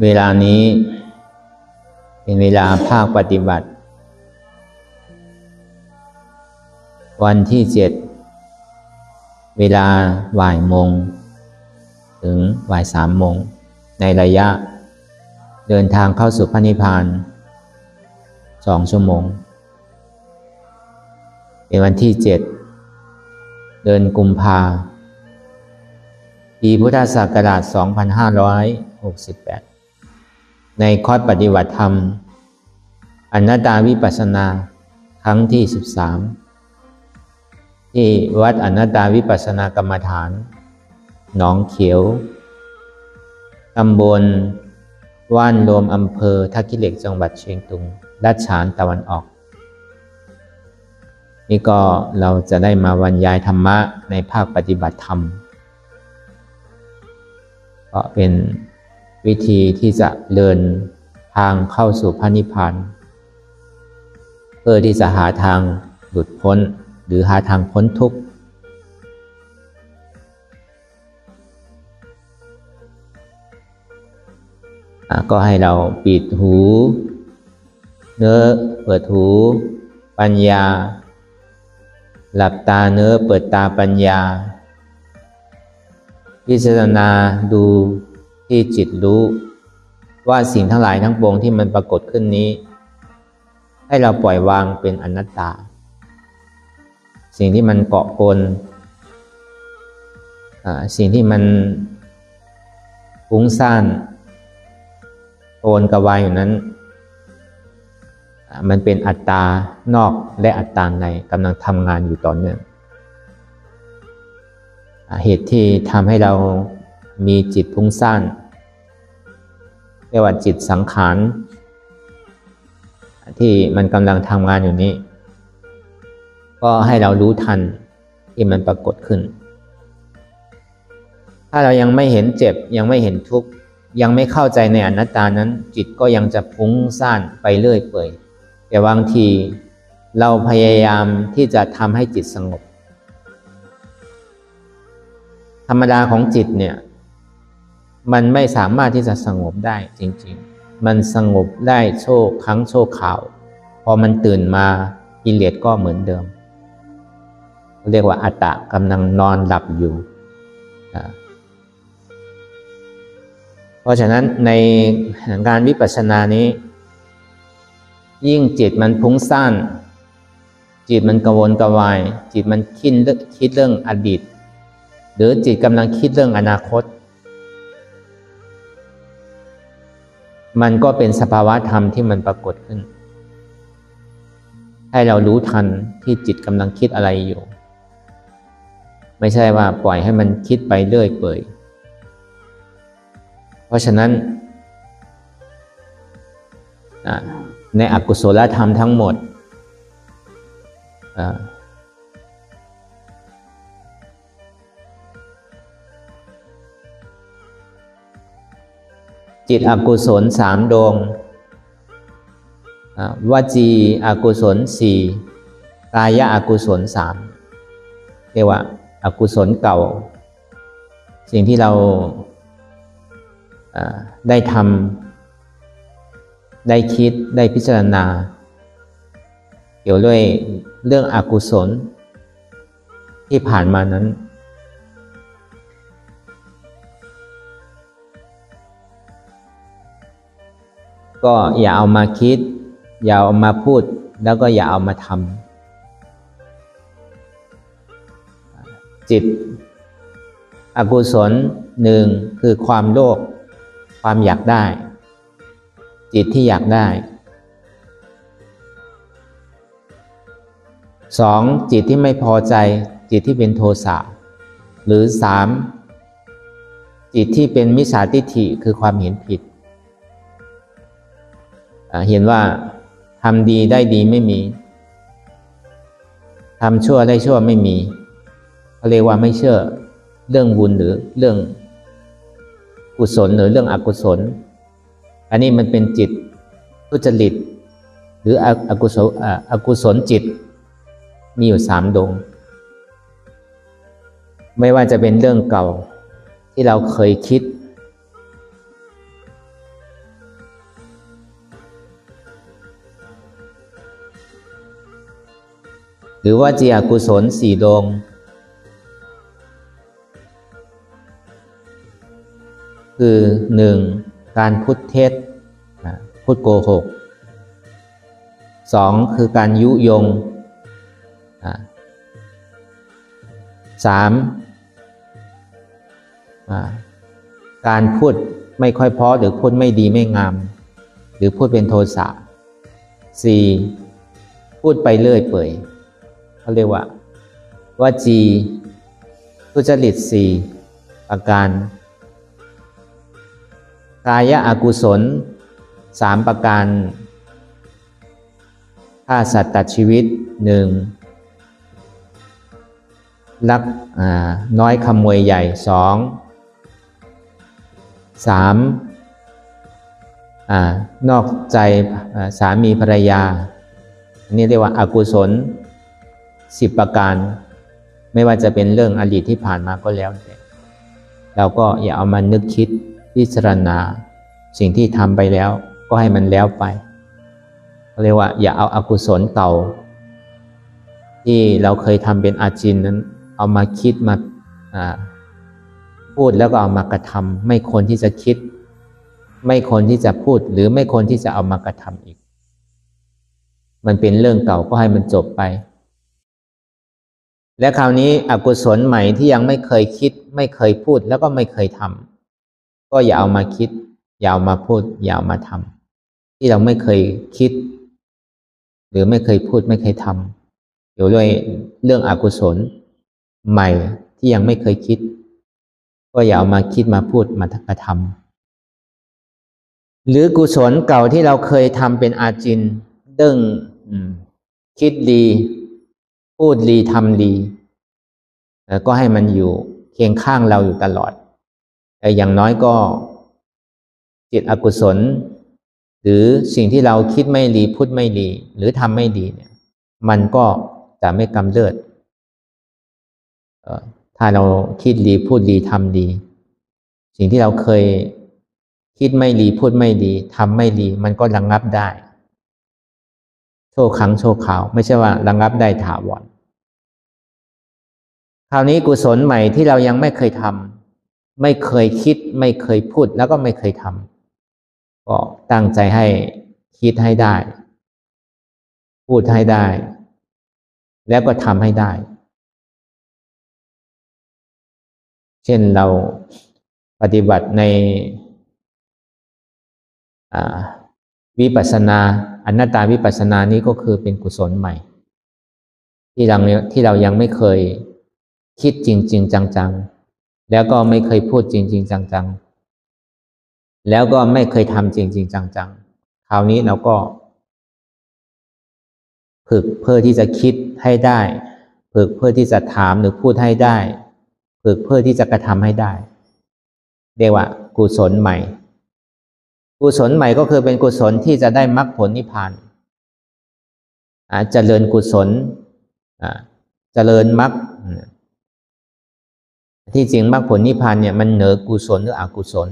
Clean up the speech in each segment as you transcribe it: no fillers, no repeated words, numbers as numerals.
เวลานี้เป็นเวลาภาคปฏิบัติวันที่7เวลาบ่ายโมงถึงบ่าย3โมงในระยะเดินทางเข้าสู่พระนิพพาน2 ชั่วโมงเป็นวันที่7เดือนกุมภาพันธ์ปีพุทธศักราช2568ในคอร์สปฏิบัติธรรมอนัตตาวิปัสสนาครั้งที่13ที่วัดอนัตตาวิปัสสนากรรมฐานหนองเขียวตำบลว่านโรมอำเภอท่าขี้เหล็กจังหวัดเชียงตุงด้านฉานตะวันออกนี่ก็เราจะได้มาบรรยายธรรมะในภาคปฏิบัติธรรมก็เป็นวิธีที่จะเดินทางเข้าสู่พระนิพพานเพื่อที่จะหาทางหลุดพ้นหรือหาทางพ้นทุกข์ก็ให้เราปิดหูเนื้อเปิดหูปัญญาหลับตาเนื้อเปิดตาปัญญาพิจารณาดูที่จิตรู้ว่าสิ่งทั้งหลายทั้งปวงที่มันปรากฏขึ้นนี้ให้เราปล่อยวางเป็นอนัตตาสิ่งที่มันเกาะกลสิ่งที่มันฟุ้งซ่านโอนกระวายอยู่นั้นมันเป็นอัตตานอกและอัตตาในกำลังทำงานอยู่ต่อเนื่องเหตุที่ทำให้เรามีจิตฟุ้งซ่านเรียกว่าจิตสังขารที่มันกำลังทำงานอยู่นี้ก็ให้เรารู้ทันที่มันปรากฏขึ้นถ้าเรายังไม่เห็นเจ็บยังไม่เห็นทุกข์ยังไม่เข้าใจในอนัตตานั้นจิตก็ยังจะฟุ้งซ่านไปเรื่อยเปื่อยแต่บางทีเราพยายามที่จะทำให้จิตสงบธรรมดาของจิตเนี่ยมันไม่สามารถที่จะสงบได้จริงๆมันสงบได้ชั่วครั้งชั่วคราวพอมันตื่นมากิเลสก็เหมือนเดิมเรียกว่าอัตตะกำลังนอนหลับอยู่เพราะฉะนั้นในการวิปัสสนานี้ยิ่งจิตมันฟุ้งซ่านจิตมันกระวนกระวายจิตมันคิดเรื่องอดีตหรือจิตกำลังคิดเรื่องอนาคตมันก็เป็นสภาวะธรรมที่มันปรากฏขึ้นให้เรารู้ทันที่จิตกำลังคิดอะไรอยู่ไม่ใช่ว่าปล่อยให้มันคิดไปเรื่อยเปื่อยเพราะฉะนั้นในอกุศลธรรมทั้งหมดจิตอกุศล3ดวงวจีอกุศล4กายอกุศล3เรียกว่าอกุศลเก่าสิ่งที่เราได้ทำได้คิดได้พิจารณาเกี่ยวด้วยเรื่องอกุศลที่ผ่านมานั้นก็อย่าเอามาคิดอย่าเอามาพูดแล้วก็อย่าเอามาทำจิตอกุศล1คือความโลภความอยากได้จิตที่อยากได้2จิตที่ไม่พอใจจิตที่เป็นโทสะหรือ3จิตที่เป็นมิจฉาทิฏฐิคือความเห็นผิดเห็นว่าทำดีได้ดีไม่มีทำชั่วได้ชั่วไม่มีเขาเรียกว่าไม่เชื่อเรื่องบุญหรือเรื่องกุศลหรือเรื่องอกุศลอันนี้มันเป็นจิตทุจริตหรืออกุศลจิตมีอยู่3ดวงไม่ว่าจะเป็นเรื่องเก่าที่เราเคยคิด หรือว่าจีอกุศล4ดวงคือ 1. การพูดเท็จพูดโกหก 2. คือการยุยง 3. การพูดไม่ค่อยเพราะหรือพูดไม่ดีไม่งามหรือพูดเป็นโทสะ 4. พูดไปเรื่อยเปื่อยเขาเรียกว่าวจีทุจริต4ประการกายอกุศล3ประการฆ่าสัตว์ตัดชีวิต 1. ลักน้อยขโมยใหญ่ 2. 3. นอกใจสามีภรรยาอันนี้เรียกว่าอกุศล10ประการไม่ว่าจะเป็นเรื่องอดีตที่ผ่านมาก็แล้วแต่เราก็อย่าเอามานึกคิดพิจารณาสิ่งที่ทำไปแล้วก็ให้มันแล้วไปเขาเรียกว่าอย่าเอาอกุศลเก่าที่เราเคยทำเป็นอาจินนั้นเอามาคิดมาพูดแล้วก็เอามากระทำไม่ควรที่จะคิดไม่ควรที่จะพูดหรือไม่ควรที่จะเอามากระทำอีกมันเป็นเรื่องเก่าก็ให้มันจบไปและคราวนี้อกุศลใหม่ที่ยังไม่เคยคิดไม่เคยพูดแล้วก็ไม่เคยทำก็อย่าเอามาคิดอย่าเอามาพูดอย่าเอามาทำที่เราไม่เคยคิดหรือไม่เคยพูดไม่เคยทำอยู่ด้วยเรื่องอกุศลใหม่ที่ยังไม่เคยคิดก็อย่าเอามาคิดมาพูดมากระทำหรือกุศลเก่าที่เราเคยทำเป็นอาจินดึงคิดดีพูดดีทำดีแล้วก็ให้มันอยู่เคียงข้างเราอยู่ตลอดแต่อย่างน้อยก็จิตอกุศลหรือสิ่งที่เราคิดไม่ดีพูดไม่ดีหรือทำไม่ดีเนี่ยมันก็จะไม่กำเริบถ้าเราคิดดีพูดดีทำดีสิ่งที่เราเคยคิดไม่ดีพูดไม่ดีทำไม่ดีมันก็ระงับได้ชั่วครั้งชั่วคราวไม่ใช่ว่าระงับได้ถาวรคราวนี้กุศลใหม่ที่เรายังไม่เคยทำไม่เคยคิดไม่เคยพูดแล้วก็ไม่เคยทำก็ตั้งใจให้คิดให้ได้พูดให้ได้แล้วก็ทำให้ได้เช่นเราปฏิบัติในวิปัสสนาอนัตตาวิปัสสนานี้ก็คือเป็นกุศลใหม่ที่เรายังไม่เคยคิดจริงๆจังๆแล้วก็ไม่เคยพูดจริงๆจังๆแล้วก็ไม่เคยทำจริงๆจังๆคราวนี้เราก็ฝึกเพื่อที่จะคิดให้ได้ฝึกเพื่อที่จะถามหรือพูดให้ได้ฝึกเพื่อที่จะกระทำให้ได้เรียกว่ากุศลใหม่กุศลใหม่ก็คือเป็นกุศลที่จะได้มรรคผลนิพพานเจริญกุศลเจริญมรรคที่จริงมรรคผลนิพพานเนี่ยมันเหนือกุศลหรืออกุศล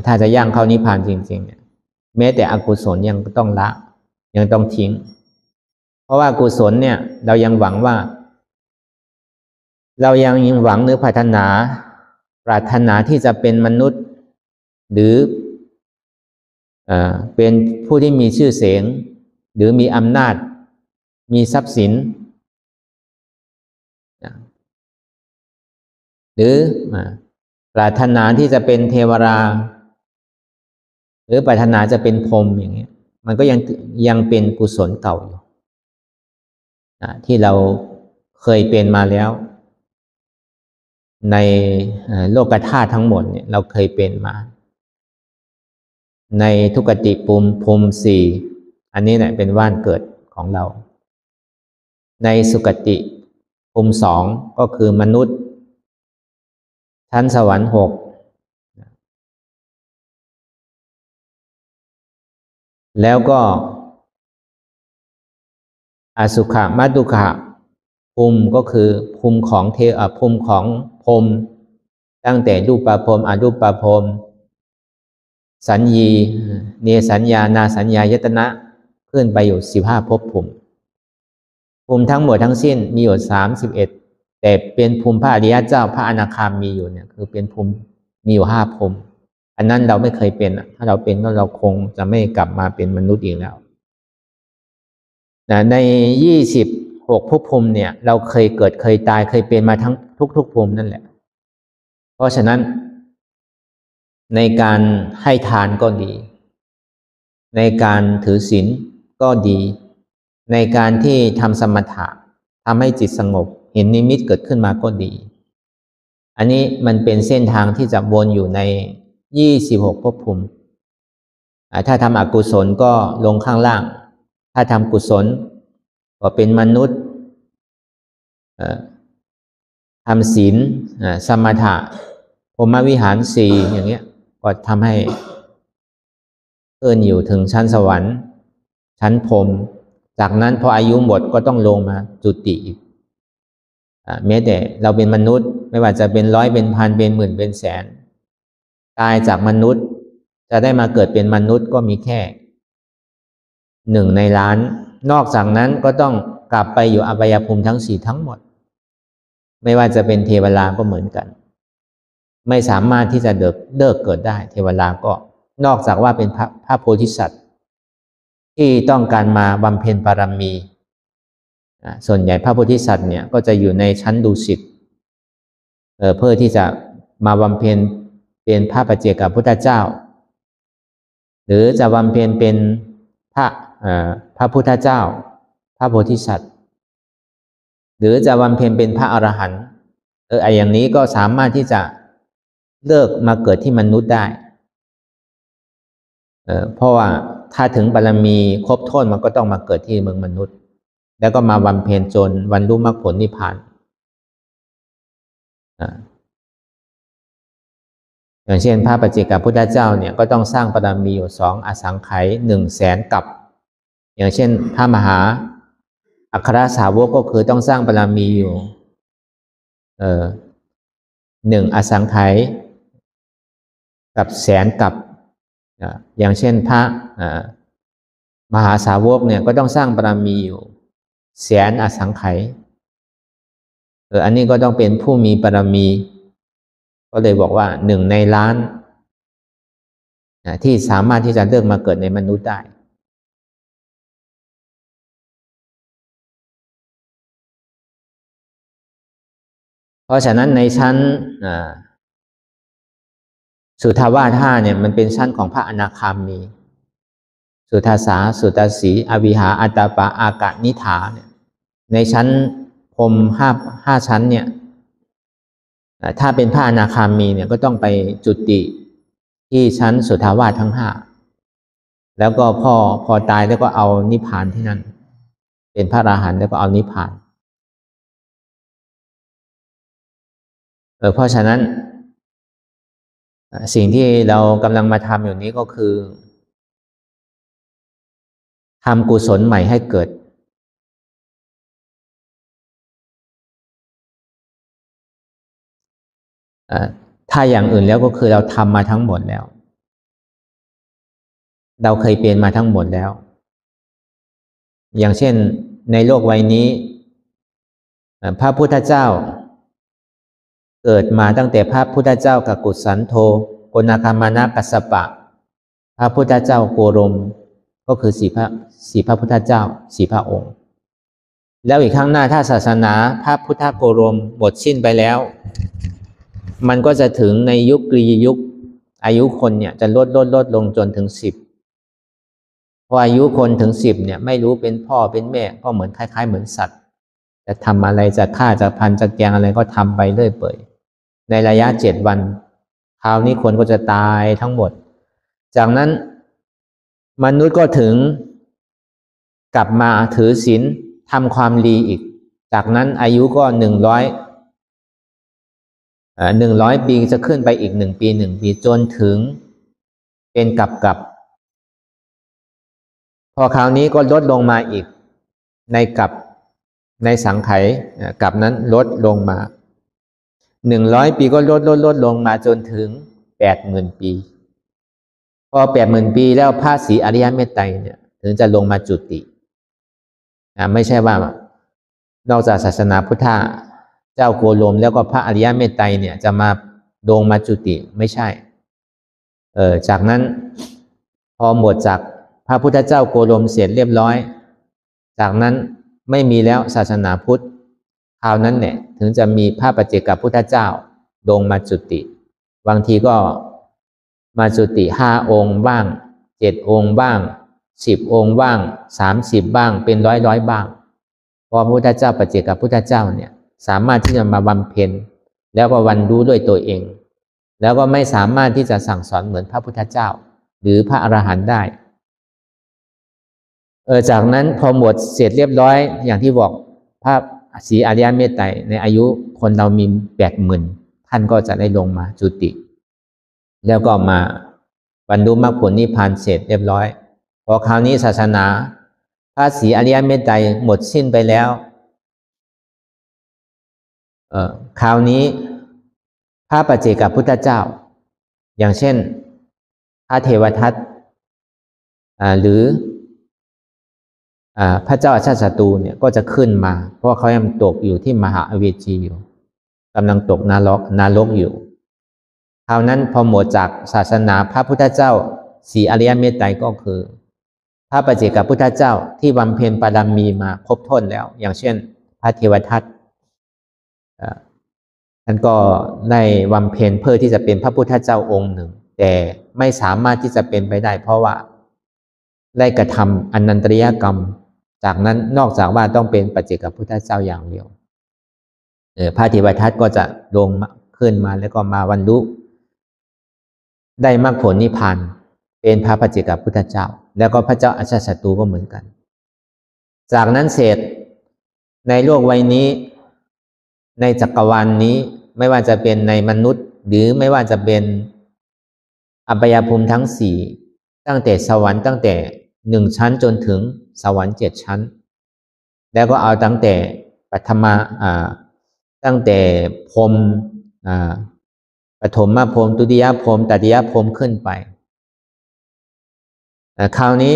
ถ้าจะย่างเข้านิพพานจริงๆเนี่ยแม้แต่อกุศลยังต้องละยังต้องทิ้งเพราะว่ากุศลเนี่ยเรายังหวังว่าเรายังหวังหรือปรารถนาที่จะเป็นมนุษย์หรือเป็นผู้ที่มีชื่อเสียงหรือมีอำนาจมีทรัพย์สินหรือปรารถนาที่จะเป็นเทวราหรือปรารถนาจะเป็นพรหมอย่างเงี้ยมันก็ยังเป็นกุศลเก่าอยู่ที่เราเคยเป็นมาแล้วในโลกธาตุทั้งหมดเนี่ยเราเคยเป็นมาในทุกติภูมิ4อันนี้แหละเป็นว่านเกิดของเราในสุคติภูมิ2ก็คือมนุษย์ชั้นสวรรค์6แล้วก็อสุขมัดดุขะภูมิก็คือภูมิของภูมิของพรหมตั้งแต่รูปพรหมอรูปพรหมสัญญีเนสัญญานาสัญญายตนะขึ้นไปอยู่15ภพภูมิ ภูมิทั้งหมดทั้งสิ้นมีอยู่31แต่เป็นภูมิพระอริยเจ้าพระอนาคามีอยู่เนี่ยคือเป็นภูมิมีอยู่5ภูมิอันนั้นเราไม่เคยเป็นถ้าเราเป็นก็เราคงจะไม่กลับมาเป็นมนุษย์อีกแล้วใน26ภพภูมิเนี่ยเราเคยเกิดเคยตายเคยเป็นมาทั้งทุกภูมินั่นแหละเพราะฉะนั้นในการให้ทานก็ดีในการถือศีลก็ดีในการที่ทำสมถะทำให้จิตสงบเห็นนิมิตเกิดขึ้นมาก็ดีอันนี้มันเป็นเส้นทางที่จะวนอยู่ใน26ภพภูมิถ้าทำอกุศลก็ลงข้างล่างถ้าทำกุศลก็เป็นมนุษย์ทำศีลสมถะพรหมวิหาร4อย่างเงี้ยก็ทำให้เอิ้นอยู่ถึงชั้นสวรรค์ชั้นพรหมจากนั้นพออายุหมดก็ต้องลงมาจุติอีกแม้แต่เราเป็นมนุษย์ไม่ว่าจะเป็นร้อยเป็นพันเป็นหมื่นเป็นแสนตายจากมนุษย์จะได้มาเกิดเป็นมนุษย์ก็มีแค่1ในล้านนอกจากนั้นก็ต้องกลับไปอยู่อบายภูมิทั้ง4ทั้งหมดไม่ว่าจะเป็นเทวดาก็เหมือนกันไม่สามารถที่จะเลิกเกิดได้เทวดาก็นอกจากว่าเป็นพระโพธิสัตว์ที่ต้องการมาบำเพ็ญบารมีส่วนใหญ่พระโพธิสัตว์เนี่ยก็จะอยู่ในชั้นดุสิตเพื่อที่จะมาบำเพ็ญเป็นพระปัจเจกพุทธเจ้าหรือจะบำเพ็ญเป็นพระพุทธเจ้าพระโพธิสัตว์หรือจะบำเพ็ญเป็นพระอรหันต์อย่างนี้ก็สามารถที่จะเลิกมาเกิดที่มนุษย์ได้เพราะว่าถ้าถึงบารมีครบถ้วนมันก็ต้องมาเกิดที่เมืองมนุษย์แล้วก็มาบำเพ็ญจนบรรลุมรรคผลนิพพานอย่างเช่นพระปัจเจกพุทธเจ้าเนี่ยก็ต้องสร้างบารมีอยู่2อสังไขย100,000 กับอย่างเช่นพระมหาอัครสาวกก็คือต้องสร้างบารมีอยู่1อสังไขยกับ100,000 กับอย่างเช่นพระมหาสาวกเนี่ยก็ต้องสร้างบารมีอยู่100,000 อสังไขยอันนี้ก็ต้องเป็นผู้มีบารมีก็เลยบอกว่า1ในล้านที่สามารถที่จะเลือกมาเกิดในมนุษย์ได้เพราะฉะนั้นในชั้นสุทาวาส5เนี่ยมันเป็นชั้นของพระอนาคามีสุทาสาสุตสีอวิหาอัตตาปะอากานิฐาเนี่ยในชั้นพรหม5ชั้นเนี่ยถ้าเป็นพระอนาคามีเนี่ยก็ต้องไปจุติที่ชั้นสุทาวาสทั้ง5แล้วก็พอตายแล้วก็เอานิพพานที่นั่นเป็นพระอรหันต์แล้วก็เอานิพพานเพราะฉะนั้นสิ่งที่เรากำลังมาทำอยู่นี้ก็คือทำกุศลใหม่ให้เกิดถ้าอย่างอื่นแล้วก็คือเราทำมาทั้งหมดแล้วเราเคยเป็นมาทั้งหมดแล้วอย่างเช่นในโลกวัยนี้พระพุทธเจ้าเกิดมาตั้งแต่พระพุทธเจ้ากักกุสันโธโกนาคามานะกัสสปะพระพุทธเจ้าโกรมก็คือ4พระพุทธเจ้า4พระองค์แล้วอีกข้างหน้าถ้าศาสนาพระพุทธโกรมหมดสิ้นไปแล้วมันก็จะถึงในยุคกรียุคอายุคนเนี่ยจะลดลงจนถึง10พออายุคนถึง10เนี่ยไม่รู้เป็นพ่อเป็นแม่ก็เหมือนคล้ายๆเหมือนสัตว์จะทำอะไรจะฆ่าจะพันจะแกงอะไรก็ทำไปเรื่อยเปื่อยในระยะ7 วันคราวนี้คนก็จะตายทั้งหมดจากนั้นมนุษย์ก็ถึงกลับมาถือศีลทำความดีอีกจากนั้นอายุก็100 ปีจะขึ้นไปอีก1 ปี 1 ปีจนถึงเป็นกับพอคราวนี้ก็ลดลงมาอีกในสังไขยกับนั้นลดลงมา100 ปีก็ลดลงมาจนถึง80,000 ปีพอ80,000 ปีแล้วพระศรีอริยเมตไตรเนี่ยถึงจะลงมาจุติไม่ใช่ว่า นอกจากศาสนาพุทธเจ้าโกรมแล้วก็พระอริยเมตไตรเนี่ยจะมาโดงมาจุติไม่ใช่จากนั้นพอหมดจากพระพุทธเจ้าโกรมเสร็จเรียบร้อยจากนั้นไม่มีแล้วศาสนาพุทธคราวนั้นเนี่ยถึงจะมีพระปัจเจกพุทธเจ้าโดงมาจุติบางทีก็มาจุติ5 องค์บ้าง7 องค์บ้าง10 องค์บ้าง30บ้างเป็นร้อยบ้างเพราะพระพุทธเจ้าปัจเจกพุทธเจ้าเนี่ยสามารถที่จะมาบำเพ็ญแล้วก็วันรู้ด้วยตัวเองแล้วก็ไม่สามารถที่จะสั่งสอนเหมือนพระพุทธเจ้าหรือพระอรหันต์ได้จากนั้นพอหมดเสร็จเรียบร้อยอย่างที่บอกพระศรีอริยเมตไตรในอายุคนเรามี80,000ท่านก็จะได้ลงมาจุติแล้วก็มาบรรลุมรรคผลนิพพานเสร็จเรียบร้อยพอคราวนี้ศาสนาพระศรีอริยเมตไตรหมดสิ้นไปแล้วคราวนี้พระปัจเจกพุทธเจ้าอย่างเช่นพระเทวทัตหรือพระเจ้าอาชาติศัตรูเนี่ยก็จะขึ้นมาเพราะเขายังตกอยู่ที่มหาอเวจีอยู่กำลังตกนรกอยู่คราวนั้นพอหมดจากศาสนาพระพุทธเจ้าศรีอริยเมตไตรก็คือพระปัจเจกพุทธเจ้าที่บำเพ็ญบารมีมาครบถ้วนแล้วอย่างเช่นพระเทวทัตท่านก็ได้บำเพ็ญเพื่อที่จะเป็นพระพุทธเจ้าองค์หนึ่งแต่ไม่สามารถที่จะเป็นไปได้เพราะว่าได้กระทำอนันตริยกรรมจากนั้นนอกจากว่าต้องเป็นปัจเจกพุทธเจ้าอย่างเดียวพระเทวทัตก็จะลงขึ้นมาแล้วก็มาบรรลุได้มรรคผลนิพพานเป็นพระปัจเจกพุทธเจ้าแล้วก็พระเจ้าอาชาติศัตรูก็เหมือนกันจากนั้นเสร็จในโลกวัยนี้ในจักรวาลนี้ไม่ว่าจะเป็นในมนุษย์หรือไม่ว่าจะเป็นอบายภูมิทั้ง4ตั้งแต่สวรรค์ตั้งแต่1 ชั้นจนถึงสวรรค์7 ชั้นแล้วก็เอาตั้งแต่ปัทมาตั้งแต่พรหมปฐมพรหมทุติยพรหมตติยพรหมขึ้นไปคราวนี้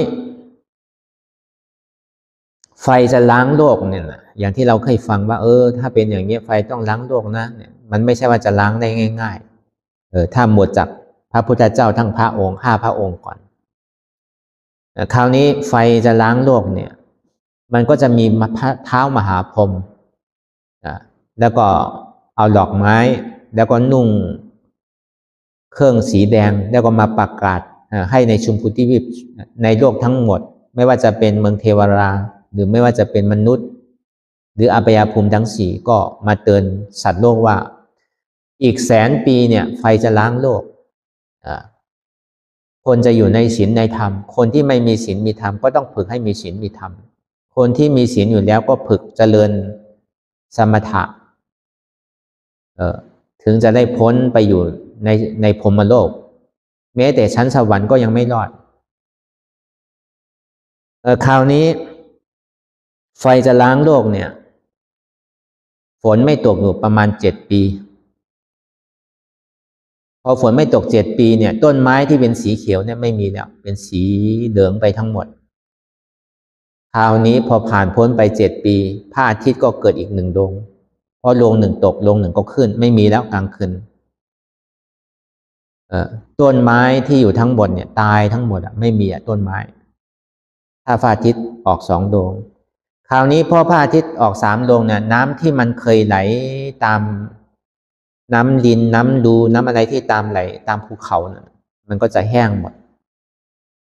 ไฟจะล้างโลกเนี่ยนะอย่างที่เราเคยฟังว่าถ้าเป็นอย่างนี้ไฟต้องล้างโลกนะเนี่ยมันไม่ใช่ว่าจะล้างได้ง่ายๆถ้าหมดจากพระพุทธเจ้าทั้งพระองค์5 พระองค์ก่อนคราวนี้ไฟจะล้างโลกเนี่ยมันก็จะมีเท้ามหาพรหมแล้วก็เอาดอกไม้แล้วก็นุ่งเครื่องสีแดงแล้วก็มาประกาศให้ในชุมพุทธิวิปในโลกทั้งหมดไม่ว่าจะเป็นเมืองเทวราหรือไม่ว่าจะเป็นมนุษย์หรืออบายภูมิทั้ง4ก็มาเตือนสัตว์โลกว่าอีก100,000 ปีเนี่ยไฟจะล้างโลกคนจะอยู่ในศีลในธรรมคนที่ไม่มีศีลมีธรรมก็ต้องฝึกให้มีศีลมีธรรมคนที่มีศีลอยู่แล้วก็ฝึกเจริญสมถะถึงจะได้พ้นไปอยู่ในพรหมโลกแม้แต่ชั้นสวรรค์ก็ยังไม่รอดคราวนี้ไฟจะล้างโลกเนี่ยฝนไม่ตกอยู่ประมาณ7 ปีพอฝนไม่ตก7 ปีเนี่ยต้นไม้ที่เป็นสีเขียวเนี่ยไม่มีแล้วเป็นสีเหลืองไปทั้งหมดคราวนี้พอผ่านพ้นไป7 ปีพระอาทิตย์ก็เกิดอีก1 ดวงพอดวง1ตกดวง1ก็ขึ้นไม่มีแล้วกลางคืนต้นไม้ที่อยู่ทั้งหมดเนี่ยตายทั้งหมดไม่มีต้นไม้ถ้าพระอาทิตย์ออก2 ดวงคราวนี้พอพระอาทิตย์ออก3 ดวงเนี่ยน้ำที่มันเคยไหลตามน้ำดินน้ำดูน้ำอะไรที่ตามไหลตามภูเขาเนี่ยมันก็จะแห้งหมด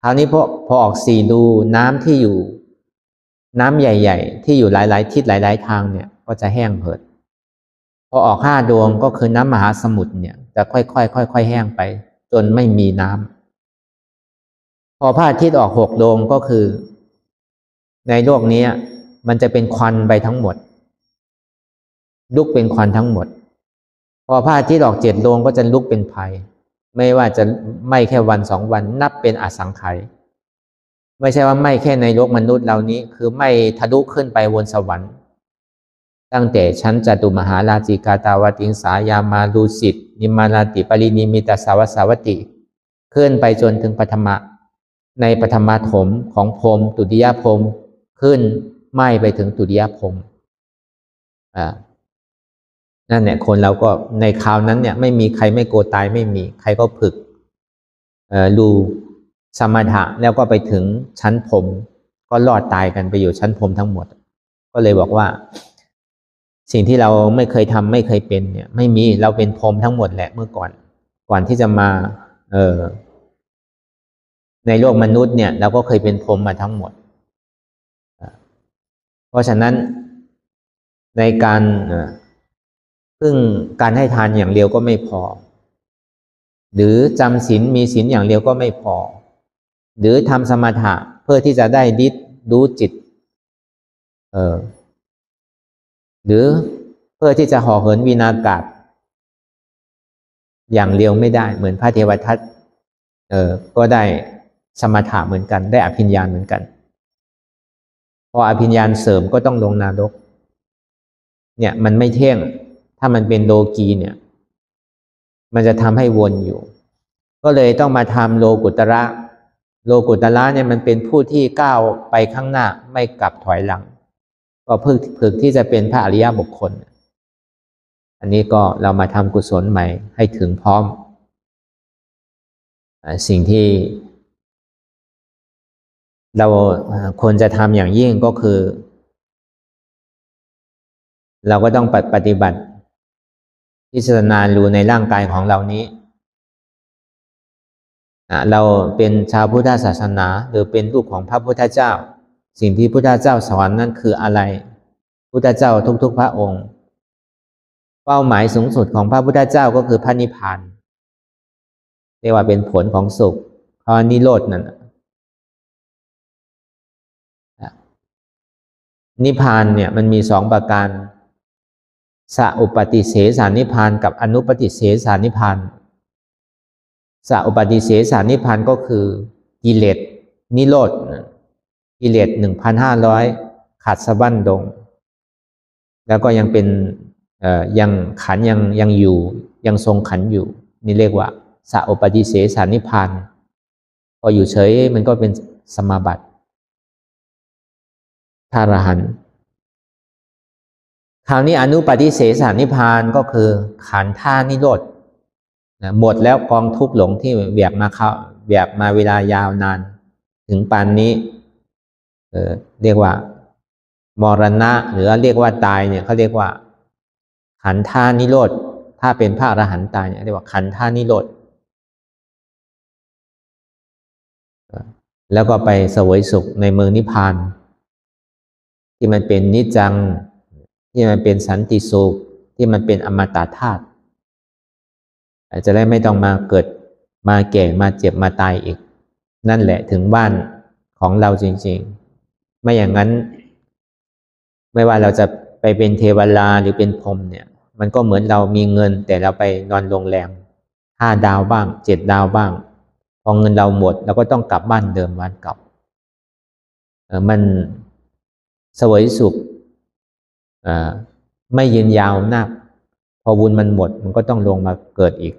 คราวนี้พอออก4 ดูน้ำที่อยู่น้ำใหญ่ๆที่อยู่หลายๆทิศหลายๆทางเนี่ยก็จะแห้งเหิดพอออก5 ดวงก็คือน้ำมหาสมุทรเนี่ยจะค่อยๆแห้งไปจนไม่มีน้ำพอพระอาทิตย์ออก6 ดวงก็คือในโลกนี้มันจะเป็นควันไปทั้งหมดลุกเป็นควันทั้งหมดพอพระอาทิตย์ออก7 ดวงก็จะลุกเป็นไฟไม่ว่าจะไม่แค่วัน2 วันนับเป็นอสังไขยไม่ใช่ว่าไม่แค่ในโลกมนุษย์เหล่านี้คือไม่ทะลุขึ้นไปบนสวรรค์ตั้งแต่ชั้นจตุมหาราชิกาตาวติงสายามาดุสิตนิมานาติปรินิมิตสาวสาวัตติขึ้นไปจนถึงปฐมะในปฐมถมของพรหมตุติยพรหมขึ้นไหม้ไปถึงตุติยพรหม อ่านั่นเนี่ยคนเราก็ในคราวนั้นเนี่ยไม่มีใครไม่กลัวตายไม่มีใครก็ฝึกดูสมถะแล้วก็ไปถึงชั้นพรหมก็รอดตายกันไปอยู่ชั้นพรหมทั้งหมดก็เลยบอกว่าสิ่งที่เราไม่เคยทำไม่เคยเป็นเนี่ยไม่มีเราเป็นพรหมทั้งหมดแหละเมื่อก่อนที่จะมาในโลกมนุษย์เนี่ยเราก็เคยเป็นพรหมมาทั้งหมดเพราะฉะนั้นในการพึ่งการให้ทานอย่างเดียวก็ไม่พอหรือจำศีลมีศีลอย่างเดียวก็ไม่พอหรือทำสมถะเพื่อที่จะได้รู้จิตหรือเพื่อที่จะห่อเหินวินากาศอย่างเดียวไม่ได้เหมือนพระเทวทัตก็ได้สมถะเหมือนกันได้อภิญญาเหมือนกันพออภิญญาเสริมก็ต้องลงนรกเนี่ยมันไม่เที่ยงถ้ามันเป็นโลกีเนี่ยมันจะทำให้วนอยู่ก็เลยต้องมาทำโลกุตระเนี่ยมันเป็นผู้ที่ก้าวไปข้างหน้าไม่กลับถอยหลังก็ฝึกที่จะเป็นพระอริยบุคคลอันนี้ก็เรามาทำกุศลใหม่ให้ถึงพร้อมสิ่งที่เราควรจะทำอย่างยิ่งก็คือเราก็ต้องปฏิบัติพิจารณาดูในร่างกายของเรานี้เราเป็นชาวพุทธศาสนาหรือเป็นลูกของพระพุทธเจ้าสิ่งที่พุทธเจ้าสอนนั่นคืออะไรพุทธเจ้าทุกๆพระองค์เป้าหมายสูงสุดของพระพุทธเจ้าก็คือพระนิพพานเรียกว่าเป็นผลของสุขเพราะนิโรธนั่นนิพพานเนี่ยมันมี2ประการสัพปฏิเสสนิพพานกับอนุปฏิเสสนิพพานสัพปฏิเสสนิพพานก็คือกิเลสนิโรธกิเลส 1,500 ขัดสะบั้นดงแล้วก็ยังเป็นยังขันยังอยู่ยังทรงขันอยู่นี่เรียกว่าสัพปฏิเสสนิพพานพออยู่เฉยมันก็เป็นสมาบัติพระอรหันต์คราวนี้อนุปฏิเสสนิพพานก็คือขันธ์ท่านิโรธหมดแล้วกองทุกข์หลงที่แบกมาเวลายาวนานถึงปานนี้เรียกว่ามรณะหรือเรียกว่าตายเนี่ยเขาเรียกว่าขันธ์ท่านิโรธถ้าเป็นพระอรหันต์ตายเนี่ยเรียกว่าขันธ์ท่านิโรธแล้วก็ไปเสวยสุขในเมืองนิพพานที่มันเป็นนิจจังที่มันเป็นสันติสุขที่มันเป็นอมตะธาตุจะได้ไม่ต้องมาเกิดมาแก่มาเจ็บมาตายอีกนั่นแหละถึงบ้านของเราจริงๆไม่อย่างนั้นไม่ว่าเราจะไปเป็นเทวดาหรือเป็นพรหมเนี่ยมันก็เหมือนเรามีเงินแต่เราไปนอนโรงแรม5 ดาวบ้าง7 ดาวบ้างพอเงินเราหมดเราก็ต้องกลับบ้านเดิมบ้านเก่ามันเสวยสุขไม่ยืนยาวนักพอบุญมันหมดมันก็ต้องลงมาเกิดอีก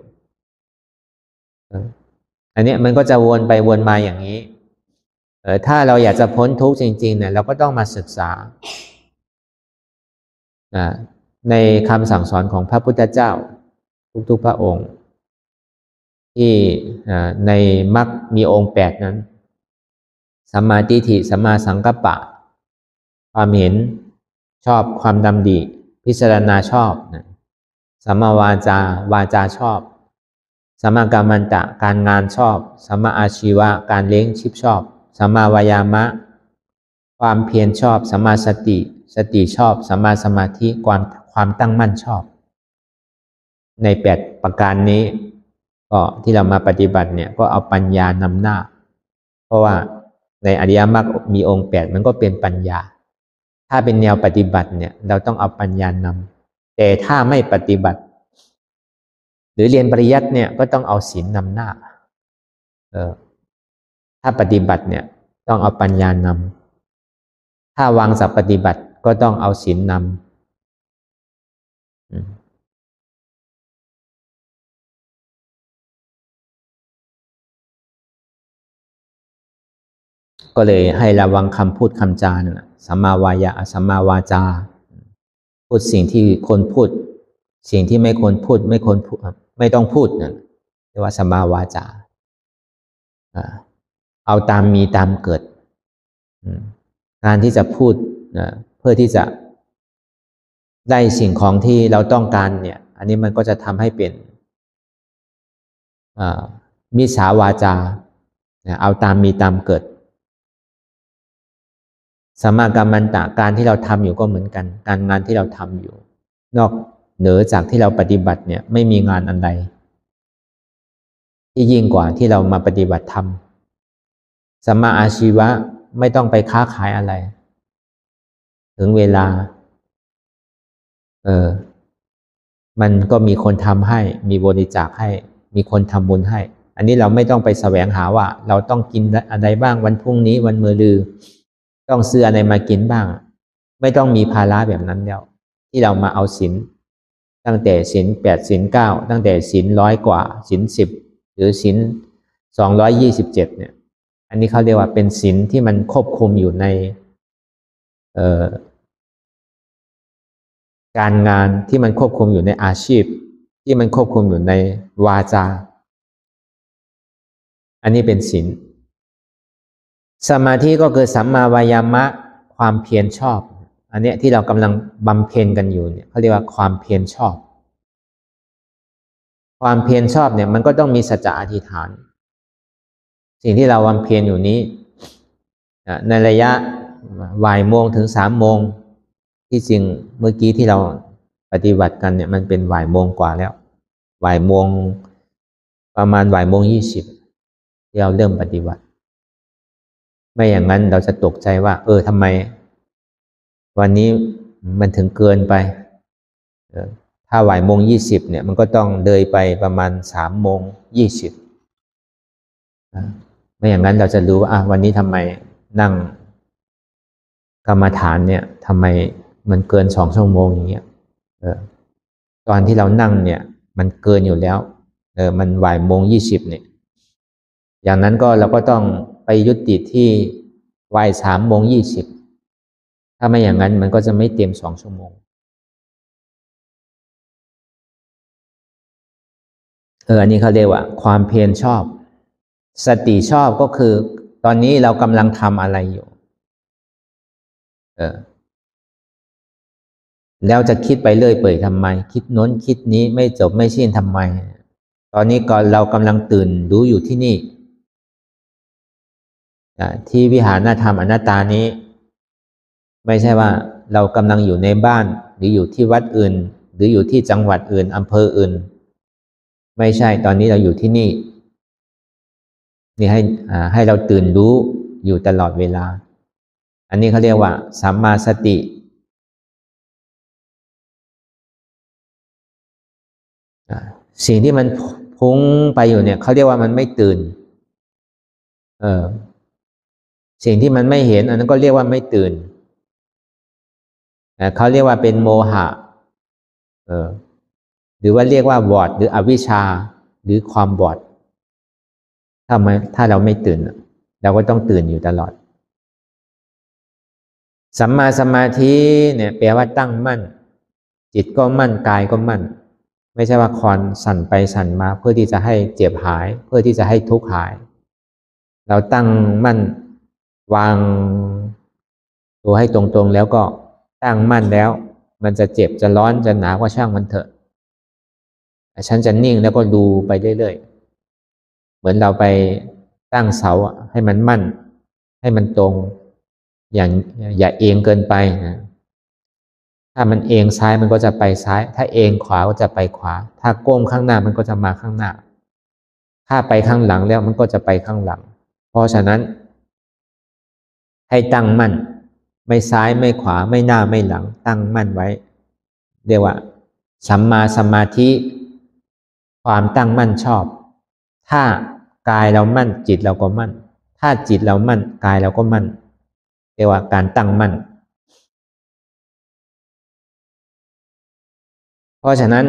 อันนี้มันก็จะวนไปวนมาอย่างนี้ถ้าเราอยากจะพ้นทุกข์จริงๆเนี่ยเราก็ต้องมาศึกษาในคำสั่งสอนของพระพุทธเจ้าทุกๆพระองค์ที่ในมรรคมีองค์8นั้นสัมมาทิฏฐิสัมมาสังกัปปะความเห็นชอบความดำริพิจารณาชอบสัมมาวาจาชอบสัมมากัมมันตะการงานชอบสัมมาอาชีวะการเลี้ยงชีพชอบสัมมาวายามะความเพียรชอบสัมมาสติชอบสัมมาสมาธิความตั้งมั่นชอบใน8ประการนี้ก็ที่เรามาปฏิบัติเนี่ยก็เอาปัญญานำหน้าเพราะว่าในอริยมรรคมีองค์8มันก็เป็นปัญญาถ้าเป็นแนวปฏิบัติเนี่ยเราต้องเอาปัญญานำแต่ถ้าไม่ปฏิบัติหรือเรียนปริยัติเนี่ยก็ต้องเอาศีลนำหน้าถ้าปฏิบัติเนี่ยต้องเอาปัญญานำถ้าวางสัพปฏิบัติก็ต้องเอาศีลนำก็เลยให้ระวังคำพูดคำจาเนี่ยสัมมาวายะสัมมาวาจา พูดสิ่งที่ควรพูดสิ่งที่ไม่ควรพูดไม่ต้องพูดนั่นเรียกว่าสัมมาวาจาเอาตามมีตามเกิดการที่จะพูดเพื่อที่จะได้สิ่งของที่เราต้องการเนี่ยอันนี้มันก็จะทำให้เป็นมิจฉาวาจาเอาตามมีตามเกิดสัมมากัมมันตะการที่เราทำอยู่ก็เหมือนกันการงานที่เราทำอยู่นอกเหนือจากที่เราปฏิบัติเนี่ยไม่มีงานอันใดที่ยิ่งกว่าที่เรามาปฏิบัติธรรมสัมมาอาชีวะไม่ต้องไปค้าขายอะไรถึงเวลามันก็มีคนทำให้มีบริจาคให้มีคนทำบุญให้อันนี้เราไม่ต้องไปแสวงหาว่าเราต้องกินอะไรบ้างวันพรุ่งนี้วันมะรืนต้องซื้ออะไรมากินบ้างไม่ต้องมีภาระแบบนั้นแล้วที่เรามาเอาศีลตั้งแต่ศีล8ศีล9ตั้งแต่ศีล100กว่าศีล10หรือศีล227เนี่ยอันนี้เขาเรียกว่าเป็นศีลที่มันควบคุมอยู่ในการงานที่มันควบคุมอยู่ในอาชีพที่มันควบคุมอยู่ในวาจาอันนี้เป็นศีลสมาธิก็คือสัมมาวายามะความเพียรชอบอันนี้ที่เรากำลังบำเพ็ญกันอยู่เนี่ยเขาเรียกว่าความเพียรชอบความเพียรชอบเนี่ยมันก็ต้องมีสัจจะอธิษฐานสิ่งที่เราบำเพ็ญอยู่นี้ในระยะบ่ายโมงถึง3 โมงที่จริงเมื่อกี้ที่เราปฏิบัติกันเนี่ยมันเป็นบ่ายโมงกว่าแล้วบ่ายโมงประมาณบ่ายโมง20ที่เราเริ่มปฏิบัติไม่อย่างนั้นเราจะตกใจว่าทำไมวันนี้มันถึงเกินไปถ้าบ่ายโมง20เนี่ยมันก็ต้องเลยไปประมาณ3 โมง 20ไม่อย่างนั้นเราจะรู้ว่าวันนี้ทำไมนั่งกรรมฐานเนี่ยทำไมมันเกิน2 ชั่วโมงอย่างเงี้ยตอนที่เรานั่งเนี่ยมันเกินอยู่แล้วมันบ่ายโมง20เนี่ยอย่างนั้นก็เราก็ต้องไปยุติที่บ่าย3 โมง 20ถ้าไม่อย่างนั้นมันก็จะไม่เต็ม2 ชั่วโมงอันนี้เขาเรียกว่าความเพียรชอบสติชอบก็คือตอนนี้เรากำลังทำอะไรอยู่แล้วจะคิดไปเรื่อยเปื่อยทำไมคิดโน้นคิดนี้ไม่จบไม่สิ้นทำไมตอนนี้ก็เรากำลังตื่นรู้อยู่ที่นี่ที่วิหารธรรมอนัตตานี้ไม่ใช่ว่าเรากำลังอยู่ในบ้านหรืออยู่ที่วัดอื่นหรืออยู่ที่จังหวัดอื่นอำเภออื่นไม่ใช่ตอนนี้เราอยู่ที่นี่นี่ให้เราตื่นรู้อยู่ตลอดเวลาอันนี้เขาเรียกว่าสัมมาสติสิ่งที่มันพุ่งไปอยู่เนี่ยเขาเรียกว่ามันไม่ตื่นสิ่งที่มันไม่เห็นอันนั้นก็เรียกว่าไม่ตื่นเขาเรียกว่าเป็นโมหะหรือว่าเรียกว่าบอดหรืออวิชชาหรือความบอดถ้าเราไม่ตื่นเราก็ต้องตื่นอยู่ตลอดสัมมาสมาธิเนี่ยแปลว่าตั้งมั่นจิตก็มั่นกายก็มั่นไม่ใช่ว่าคอนสั่นไปสั่นมาเพื่อที่จะให้เจ็บหายเพื่อที่จะให้ทุกข์หายเราตั้งมั่นวางตัวให้ตรงๆแล้วก็ตั้งมั่นแล้วมันจะเจ็บจะร้อนจะหนาวก็ช่างมันเถอะฉันจะนิ่งแล้วก็ดูไปเรื่อยๆเหมือนเราไปตั้งเสาให้มันมั่นให้มันตรงอย่าเอียงเกินไปนะถ้ามันเอียงซ้ายมันก็จะไปซ้ายถ้าเอียงขวาก็จะไปขวาถ้าก้มข้างหน้ามันก็จะมาข้างหน้าถ้าไปข้างหลังแล้วมันก็จะไปข้างหลังเพราะฉะนั้นให้ตั้งมั่นไม่ซ้ายไม่ขวาไม่หน้าไม่หลังตั้งมั่นไว้เรียกว่าสัมมาสมาธิความตั้งมั่นชอบถ้ากายเรามั่นจิตเราก็มั่นถ้าจิตเรามั่นกายเราก็มั่นเรียกว่าการตั้งมั่นเพราะฉะนั้น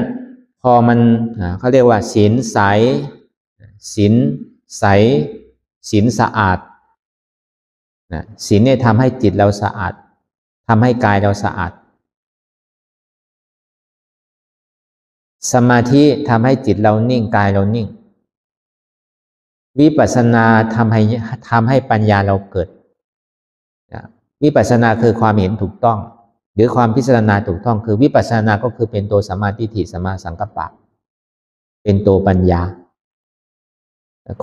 พอมันเขาเรียกว่าศีลใสศีลใสศีลสะอาดศีลเนี่ยทำให้จิตเราสะอาดทำให้กายเราสะอาด สมาธิทำให้จิตเรานิ่งกายเรานิ่งวิปัสสนาทำให้ปัญญาเราเกิดวิปัสสนาคือความเห็นถูกต้องหรือความพิจารณาถูกต้องคือวิปัสสนาก็คือเป็นตัวสัมมาทิฏฐิสัมมาสังกัปปะเป็นตัวปัญญา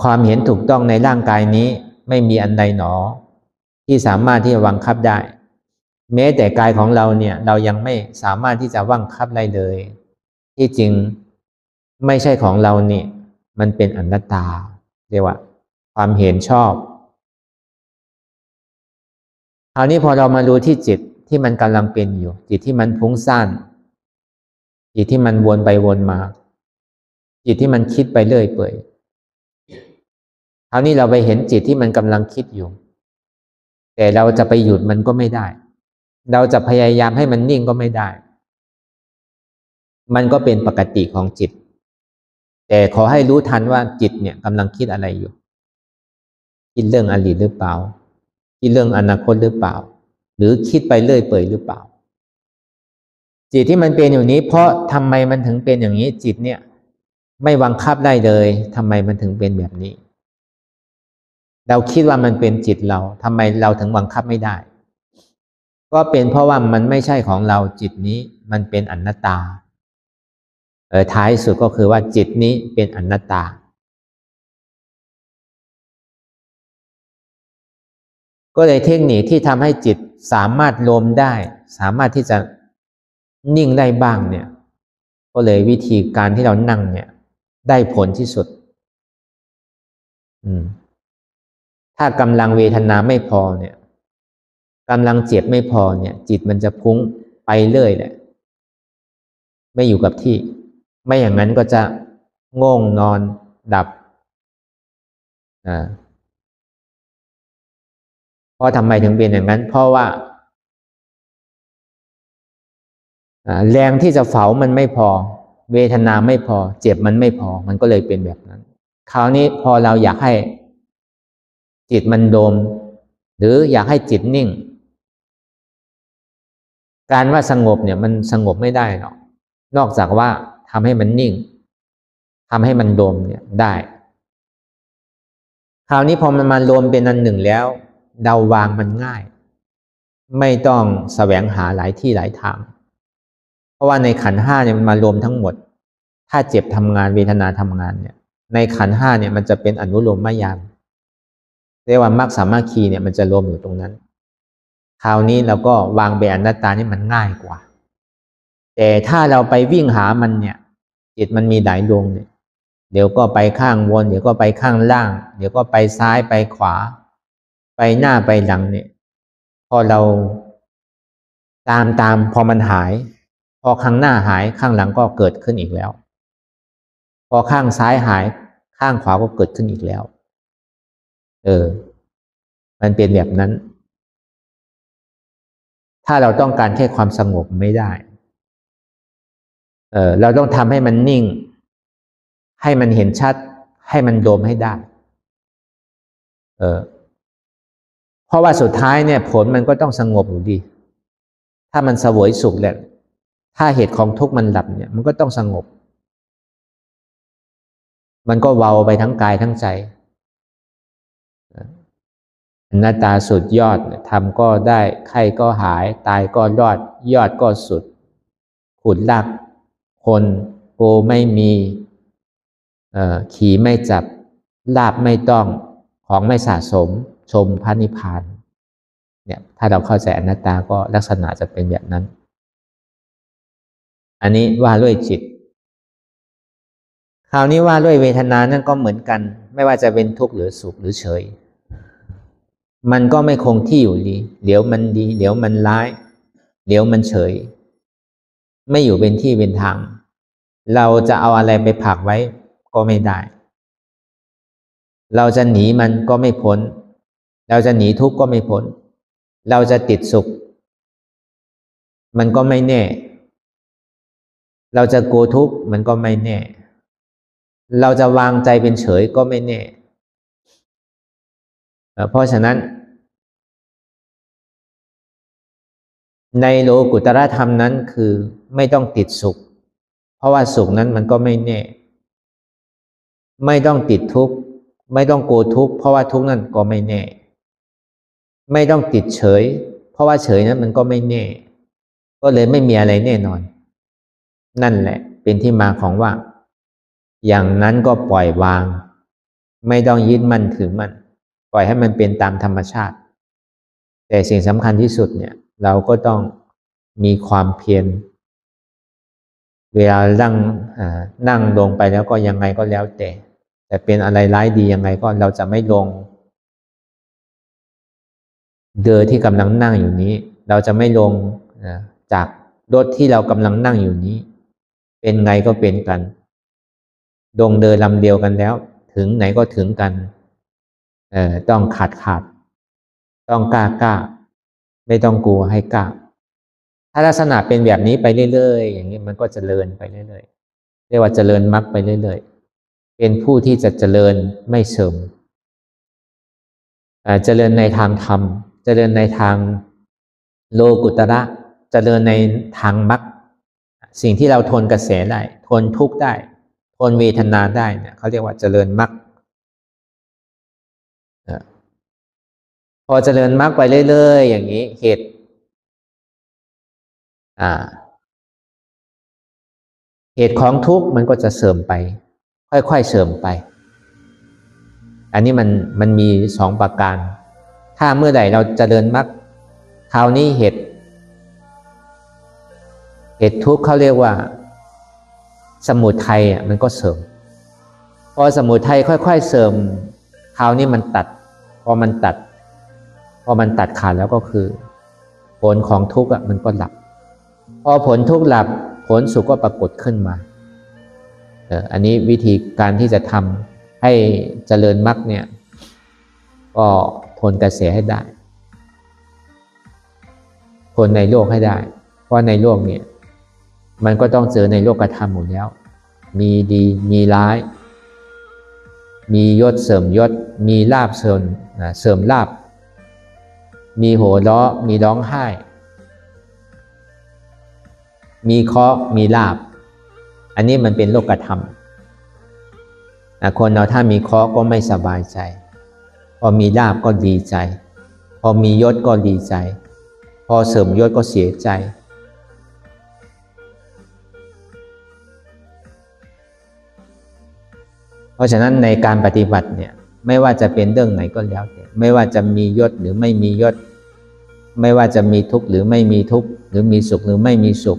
ความเห็นถูกต้องในร่างกายนี้ไม่มีอันใดหนอที่สามารถที่จะบังคับได้แม้แต่กายของเราเนี่ยเรายังไม่สามารถที่จะบังคับได้เลยที่จริงไม่ใช่ของเรานี่มันเป็นอนัตตาเรียกว่าความเห็นชอบคราวนี้พอเรามาดูที่จิตที่มันกำลังเป็นอยู่จิตที่มันฟุ้งซ่านจิตที่มันวนไปวนมาจิตที่มันคิดไปเรื่อยเปื่อยคราวนี้เราไปเห็นจิตที่มันกำลังคิดอยู่แต่เราจะไปหยุดมันก็ไม่ได้เราจะพยายามให้มันนิ่งก็ไม่ได้มันก็เป็นปกติของจิตแต่ขอให้รู้ทันว่าจิตเนี่ยกำลังคิดอะไรอยู่คิดเรื่องอดีตหรือเปล่าคิดเรื่องอนาคตหรือเปล่าหรือคิดไปเรื่อยเปื่อยหรือเปล่าจิตที่มันเป็นอยู่นี้เพราะทำไมมันถึงเป็นอย่างนี้จิตเนี่ยไม่บังคับได้เลยทำไมมันถึงเป็นแบบนี้เราคิดว่ามันเป็นจิตเราทำไมเราถึงบังคับไม่ได้ก็เป็นเพราะว่ามันไม่ใช่ของเราจิตนี้มันเป็นอนัตตาท้ายสุดก็คือว่าจิตนี้เป็นอนัตตาก็เลยเทคนิคที่ทำให้จิตสามารถรวมได้สามารถที่จะนิ่งได้บ้างเนี่ยก็เลยวิธีการที่เรานั่งเนี่ยได้ผลที่สุดถ้ากำลังเวทนาไม่พอเนี่ยกำลังเจ็บไม่พอเนี่ยจิตมันจะพุ่งไปเรื่อยแหละไม่อยู่กับที่ไม่อย่างนั้นก็จะง่วงนอนดับเพราะทำไมถึงเป็นอย่างนั้นเพราะว่าแรงที่จะเผามันไม่พอเวทนาไม่พอเจ็บมันไม่พอมันก็เลยเป็นแบบนั้นคราวนี้พอเราอยากให้จิตมันโดมหรืออยากให้จิตนิ่งการว่าสงบเนี่ยมันสงบไม่ได้หรอกนอกจากว่าทำให้มันนิ่งทำให้มันโดมเนี่ยได้คราวนี้พอมันมารวมเป็นอันหนึ่งแล้วเราวางมันง่ายไม่ต้องแสวงหาหลายที่หลายทางเพราะว่าในขันธ์ห้าเนี่ยมันมารวมทั้งหมดถ้าเจ็บทำงานเวทนาทำงานเนี่ยในขันธ์ห้าเนี่ยมันจะเป็นอนุโลมมยานเรียกว่ามรรคสามัคคีเนี่ยมันจะรวมอยู่ตรงนั้นคราวนี้เราก็วางเป็นอนัตตานี่มันง่ายกว่าแต่ถ้าเราไปวิ่งหามันเนี่ยจิตมันมีหลายดวงเนี่ยเดี๋ยวก็ไปข้างบนเดี๋ยวก็ไปข้างล่างเดี๋ยวก็ไปซ้ายไปขวาไปหน้าไปหลังเนี่ยพอเราตามพอมันหายพอข้างหน้าหายข้างหลังก็เกิดขึ้นอีกแล้วพอข้างซ้ายหายข้างขวาก็เกิดขึ้นอีกแล้วมันเป็นแบบนั้นถ้าเราต้องการแค่ความสงบไม่ได้เราต้องทำให้มันนิ่งให้มันเห็นชัดให้มันโดมให้ได้เพราะว่าสุดท้ายเนี่ยผลมันก็ต้องสงบอยู่ดีถ้ามันเสวยสุขแหละถ้าเหตุของทุกข์มันดับเนี่ยมันก็ต้องสงบมันก็เบาไปทั้งกายทั้งใจอนัตตาสุดยอดทำก็ได้ไข้ก็หายตายก็รอดยอดก็สุดขุดลากคนโกไม่มีขี่ไม่จับลาบไม่ต้องของไม่สะสมชมพระนิพพานเนี่ยถ้าเราเข้าใจอนัตตาก็ลักษณะจะเป็นแบบนั้นอันนี้ว่าด้วยจิตคราวนี้ว่าด้วยเวทนานั่นก็เหมือนกันไม่ว่าจะเป็นทุกข์หรือสุขหรือเฉยมันก็ไม่คงที่อยู่ดีเดี๋ยวมันดีเดี๋ยวมันร้ายเดี๋ยวมันเฉยไม่อยู่เป็นที่เป็นทางเราจะเอาอะไรไปผลักไว้ก็ไม่ได้เราจะหนีมันก็ไม่พ้นเราจะหนีทุกข์ก็ไม่พ้นเราจะติดสุขมันก็ไม่แน่เราจะกลัวทุกข์มันก็ไม่แน่เราจะวางใจเป็นเฉยก็ไม่แน่เพราะฉะนั้นในโลกุตตรธรรมนั้นคือไม่ต้องติดสุข เพราะว่าสุขนั้นมันก็ไม่แน่ไม่ต้องติดทุกข์ไม่ต้องกลัวทุกข์เพราะว่าทุกข์นั้นก็ไม่แน่ไม่ต้องติดเฉยเพราะว่าเฉยนั้นมันก็ไม่แน่ก็เลยไม่มีอะไรแน่นอนนั่นแหละเป็นที่มาของว่าอย่างนั้นก็ปล่อยวางไม่ต้องยึดมั่นถือมั่นปล่อยให้มันเป็นตามธรรมชาติแต่สิ่งสำคัญที่สุดเนี่ยเราก็ต้องมีความเพียรเวลานั่งลงไปแล้วก็ยังไงก็แล้วแต่เป็นอะไรร้ายดียังไงก็เราจะไม่ลงเดินที่กำลังนั่งอยู่นี้เราจะไม่ลงจากรถที่เรากำลังนั่งอยู่นี้เป็นไงก็เป็นกันดงเดินลำเดียวกันแล้วถึงไหนก็ถึงกันต้องขาดต้องกล้าไม่ต้องกลัวให้กล้าถ้าลักษณะเป็นแบบนี้ไปเรื่อยๆอย่างนี้มันก็เจริญไปเรื่อยๆเรียกว่าเจริญมรรคไปเรื่อยๆเป็นผู้ที่จะเจริญไม่เสื่อมเจริญในทางธรรมเจริญในทางโลกุตระเจริญในทางมรรคสิ่งที่เราทนกระแสได้ทนทุกข์ได้ทนเวทนาได้เนี่ยเขาเรียกว่าเจริญมรรคพอเจริญมรรคไปเรื่อยๆอย่างนี้เหตุของทุกข์มันก็จะเสื่อมไปค่อยๆเสื่อมไปอันนี้มันมีสองประการถ้าเมื่อใดเราเจริญมรรคคราวนี้เหตุทุกข์เขาเรียกว่าสมุทัยมันก็เสื่อมพอสมุทัยค่อยๆเสื่อมคราวนี้มันตัดพอมันตัดขาดแล้วก็คือผลของทุกข์มันก็หลับพอผลทุกข์หลับผลสุขก็ปรากฏขึ้นมาอันนี้วิธีการที่จะทำให้เจริญมรรคเนี่ยก็ทนกระแสให้ได้ทนในโลกให้ได้เพราะในโลกเนี่ยมันก็ต้องเจอในโลกธรรมหมดแล้วมีดีมีร้ายมียศเสริมยศมีลาภเสริมลาภมีโห่ร้องมีร้องไห้มีเคราะห์มีลาภอันนี้มันเป็นโลกธรรมคนเราถ้ามีเคราะห์ก็ไม่สบายใจพอมีลาภก็ดีใจพอมียศก็ดีใจพอเสริมยศก็เสียใจเพราะฉะนั้นในการปฏิบัติเนี่ยไม่ว่าจะเป็นเรื่องไหนก็แล้วแต่ไม่ว่าจะมียศหรือไม่มียศไม่ว่าจะมีทุกข์หรือไม่มีทุกข์หรือมีสุขหรือไม่มีสุข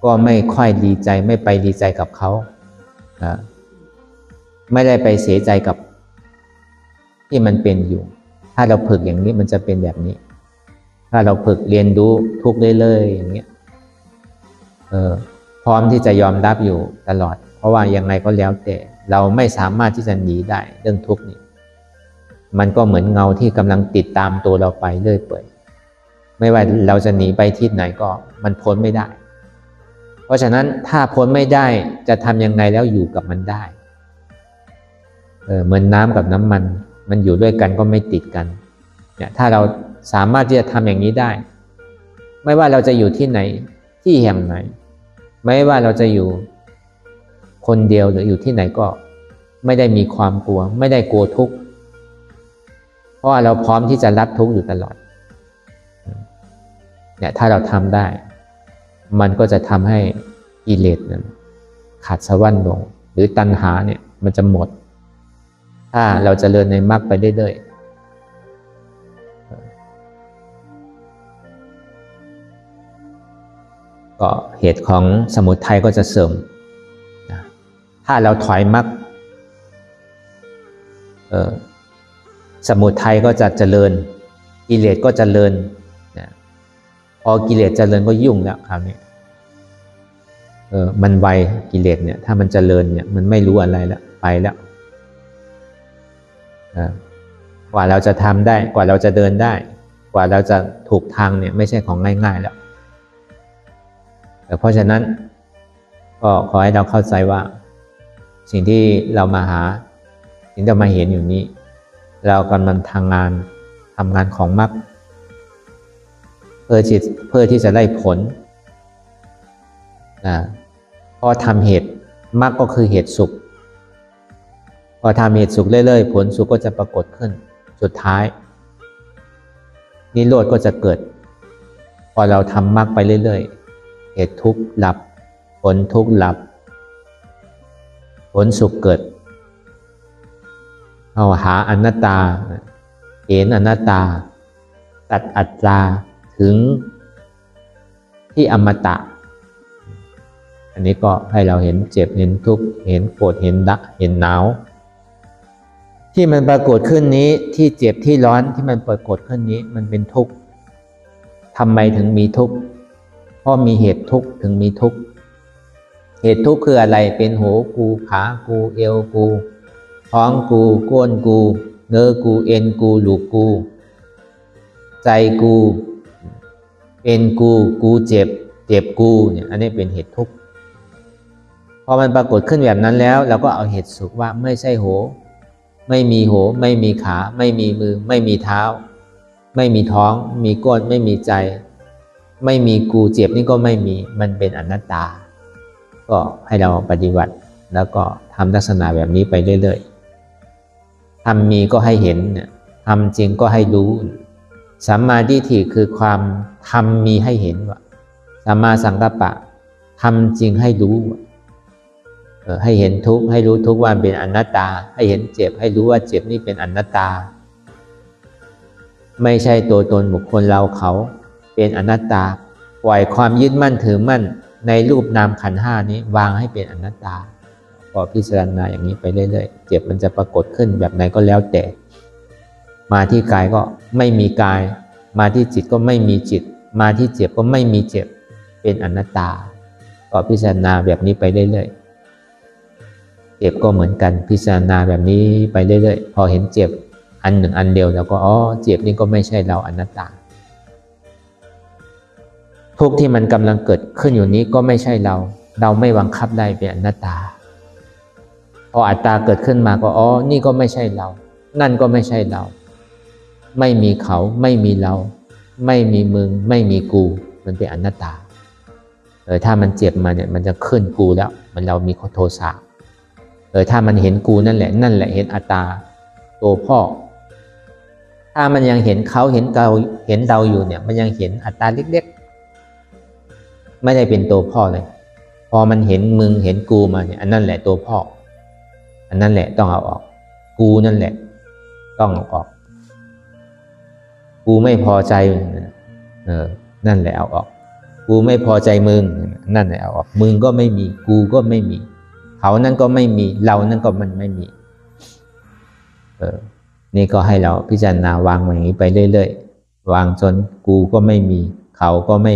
ก็ไม่ค่อยดีใจไม่ไปดีใจกับเขาไม่ได้ไปเสียใจกับที่มันเป็นอยู่ถ้าเราฝึกอย่างนี้มันจะเป็นแบบนี้ถ้าเราฝึกเรียนรู้ทุกข์เรื่อยๆอย่างเงี้ยพร้อมที่จะยอมรับอยู่ตลอดเพราะว่ายังไงก็แล้วแต่เราไม่สามารถที่จะหนีได้เรื่องทุกข์นี้มันก็เหมือนเงาที่กำลังติดตามตัวเราไปเรื่อยเปื่อยไม่ว่าเราจะหนีไปที่ไหนก็มันพ้นไม่ได้เพราะฉะนั้นถ้าพ้นไม่ได้จะทำยังไงแล้วอยู่กับมันได้เหมือนน้ำกับน้ำมันอยู่ด้วยกันก็ไม่ติดกันเนี่ยถ้าเราสามารถที่จะทำอย่างนี้ได้ไม่ว่าเราจะอยู่ที่ไหนที่แห่งไหนไม่ว่าเราจะอยู่คนเดียวหรืออยู่ที่ไหนก็ไม่ได้มีความกลัวไม่ได้กลัวทุกข์เพราะว่าเราพร้อมที่จะรับทุกข์อยู่ตลอดเนี่ยถ้าเราทำได้มันก็จะทำให้กิเลสนั้นขาดสะบั้นลงหรือตัณหาเนี่ยมันจะหมดถ้าเราเจริญในมรรคไปเรื่อยๆก็เหตุของสมุทัยก็จะเสื่อมถ้าเราถอยมรรคสมุทัยก็จะเจริญกิเลสก็เจริญพอกิเลสเจริญก็ยุ่งแล้วคราวนี้มันไวกิเลสเนี่ยถ้ามันเจริญเนี่ยมันไม่รู้อะไรแล้วไปแล้วกว่าเราจะทำได้กว่าเราจะเดินได้กว่าเราจะถูกทางเนี่ยไม่ใช่ของง่ายๆแล้วเพราะฉะนั้นก็ขอให้เราเข้าใจว่าสิ่งที่เรามาหาสิ่งที่เรามาเห็นอยู่นี้เรากำลังทำงานของมรรคเพื่อที่จะได้ผล พอทำเหตุมรรคก็คือเหตุสุขพอทำเหตุสุขเรื่อยๆผลสุขก็จะปรากฏขึ้นสุดท้ายนิโรธก็จะเกิดพอเราทำมรรคไปเรื่อยๆเหตุทุกข์ดับผลทุกข์ดับผลสุขเกิดเอาหาอนัตตาเห็นอนัตตาตัดอัตตาถึงที่อมตะอันนี้ก็ให้เราเห็นเจ็บเห็นทุกข์เห็นโกรธเห็นดะเห็นหนาวที่มันปรากฏขึ้นนี้ที่เจ็บที่ร้อนที่มันปรากฏขึ้นนี้มันเป็นทุกข์ทำไมถึงมีทุกข์เพราะมีเหตุทุกข์ถึงมีทุกข์เหตุทุกข์คืออะไรเป็นหูกูขากูเอวกูท้องกูก้นกูเนื้อกูเอ็นกูหลูกกูใจกูเป็นกูเจ็บกูเนี่ยอันนี้เป็นเหตุทุกข์พอมันปรากฏขึ้นแบบนั้นแล้วเราก็เอาเหตุสุขว่าไม่ใช่โหไม่มีโหไม่มีขาไม่มีมือไม่มีเท้าไม่มีท้องมีก้นไม่มีใจไม่มีกูเจ็บนี่ก็ไม่มีมันเป็นอนัตตาก็ให้เราปฏิบัติแล้วก็ทำลักษณะแบบนี้ไปเรื่อยๆทำมีก็ให้เห็นทำจริงก็ให้รู้สัมมาทิฏฐิคือความทำมีให้เห็นว่าสัมมาสังกัปปะทำจริงให้รู้ให้เห็นทุกข์ให้รู้ทุกข์ว่าเป็นอนัตตาให้เห็นเจ็บให้รู้ว่าเจ็บนี่เป็นอนัตตาไม่ใช่ตัวตนบุคคลเราเขาเป็นอนัตตาปล่อยความยึดมั่นถือมั่นในรูปนามขันธ์ห้านี้วางให้เป็นอนัตตาก็พิจารณาอย่างนี้ไปเรื่อยๆเจ็บมันจะปรากฏขึ้นแบบไหนก็แล้วแต่มาที่กายก็ไม่มีกายมาที่จิตก็ไม่มีจิตมาที่เจ็บก็ไม่มีเจ็บเป็นอนัตตาก็พิจารณาแบบนี้ไปเรื่อยๆเจ็บก็เหมือนกันพิจารณาแบบนี้ไปเรื่อยๆพอเห็นเจ็บอันหนึ่งอันเดียวแล้วก็เจ็บนี่ก็ไม่ใช่เราอนัตตาทุกที่มันกำลังเกิดขึ้นอยู่นี้ก็ไม่ใช่เราไม่บังคับได้เป็นอนัตตาพออัตตาเกิดขึ้นมาก็นี่ก็ไม่ใช่เรานั่นก็ไม่ใช่เราไม่มีเขาไม่มีเราไม่มีมึงไม่มีกูมันเป็นอนัตตาถ้ามันเจ็บมาเนี่ยมันจะขึ้นกูแล้วมันเรามีโทสะถ้ามันเห็นกูนั่นแหละเห็นอัตตาตัวพ่อถ้ามันยังเห็นเขาเห็นเราอยู่เนี่ยมันยังเห็นอัตตาเล็กๆไม่ได้เป็นตัวพ่อเลยพอมันเห็นมึงเห็นกูมาเนี่ยอันนั่นแหละตัวพ่ออันนั่นแหละต้องเอาออกกูนั่นแหละต้องเอาออกกูไม่พอใจนั่นแหละเอาออกกูไม่พอใจมึงนั่นแหละเอาออกมึงก็ไม่มีกูก็ไม่มีเขานั่นก็ไม่มีเรานั่นก็มันไม่มีนี่ก็ให้เราพิจารณาวางอย่างนี้ไปเรื่อยๆวางจนกูก็ไม่มีเขาก็ไม่